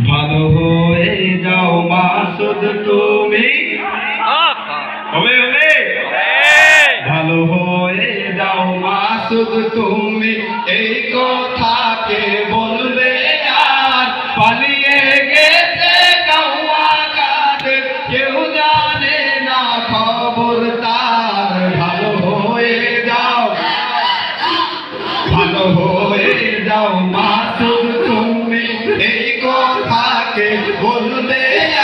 ভালো হয়ে যাও মাসুদ তুমি। হবে হবে ভালো হয়ে যাও মাসুদ তুমি, এই কথাকে বলবে আর পালিয়ে গেছে কাউয়া কাদের, কেউ জানে না খবর তার। ভালো হয়ে যাও, ভালো হয়ে যাও মাসুদ তুমি, এই কথাকে বলবে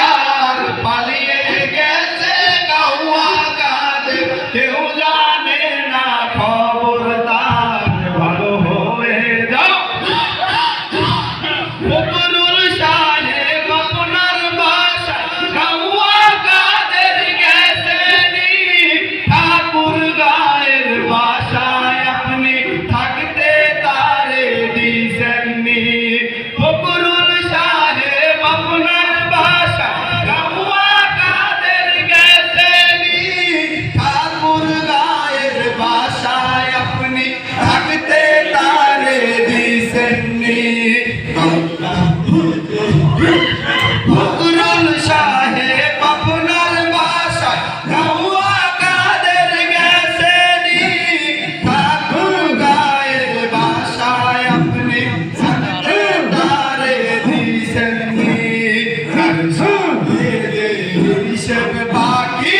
আর পালিয়ে গেছে কাউয়া কাদের, কেউ জানে না খবর তার। ভালো হয়ে যাও ফকরুল সাহেব আপনার বাসা কাউয়া কাদের গেছেনি, ঠাকুর গায়ের বাসায় আপনি থাকতে তারে দিছেননি। ফকরুল সাহেব আপনার বাসা কাউয়া কাদের গেছেনি, ঠাকুর গায়ের বাসায় আপনি থাকতে তারে দিছেননি। ফকরুল সাহেব আপনার বাসায় কাউয়া কাদের গেছেনি, ঠাকুর গায়ের বাসায় আপনি থাকতে তারে দিছেননি। তার সাথে যে হিসেব বাকি,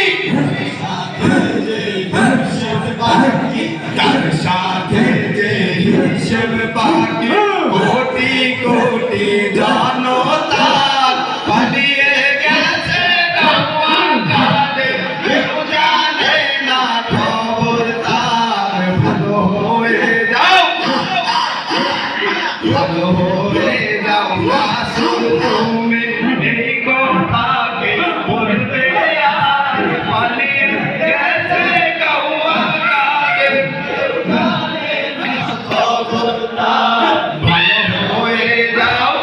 তার সাথে যে হিসেব বাকি, কোটি কোটি জনতা পালিয়ে গেছে কাউয়া কাদের, কেউ জানে না খবর তার। ভালো হয়ে যাও, ভালো হয়ে যাও মাসুদ তুমি, এই কথাকে বলবে আর পালিয়ে গেছে কাউয়া কাদের, খবর তার। ভালো হয়ে যাও,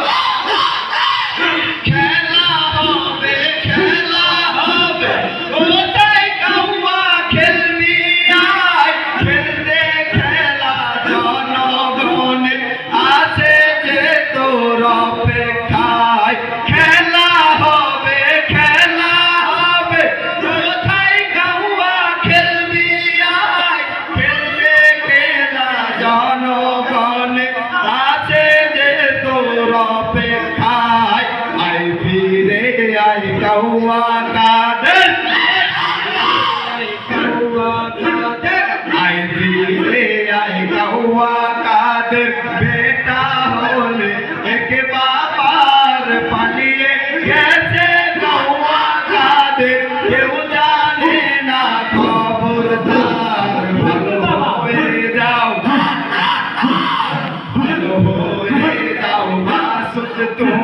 খেলা হবে খেলা হবে, কোথায় কাউয়া খেলবি আয়, খেলতে খেলা জনগণে আছে যে তোর অপেক্ষায়। খেলা হবে কোথায় কাউয়া খেলবি আয়, খেলতে খেলা জনগণে আছে যে তোর অপেক্ষায়। আই ফিরে আই কাউয়া কাদের, আই ফিরে আই কাউয়া কাদের, বেটা হলে এক বাবার পালিয়ে গেছে কাউয়া কাদের, কেউ জানে না খবর তার। ভালো হয়ে যাও, ভালো হয়ে যাও মাসুদ তুমি।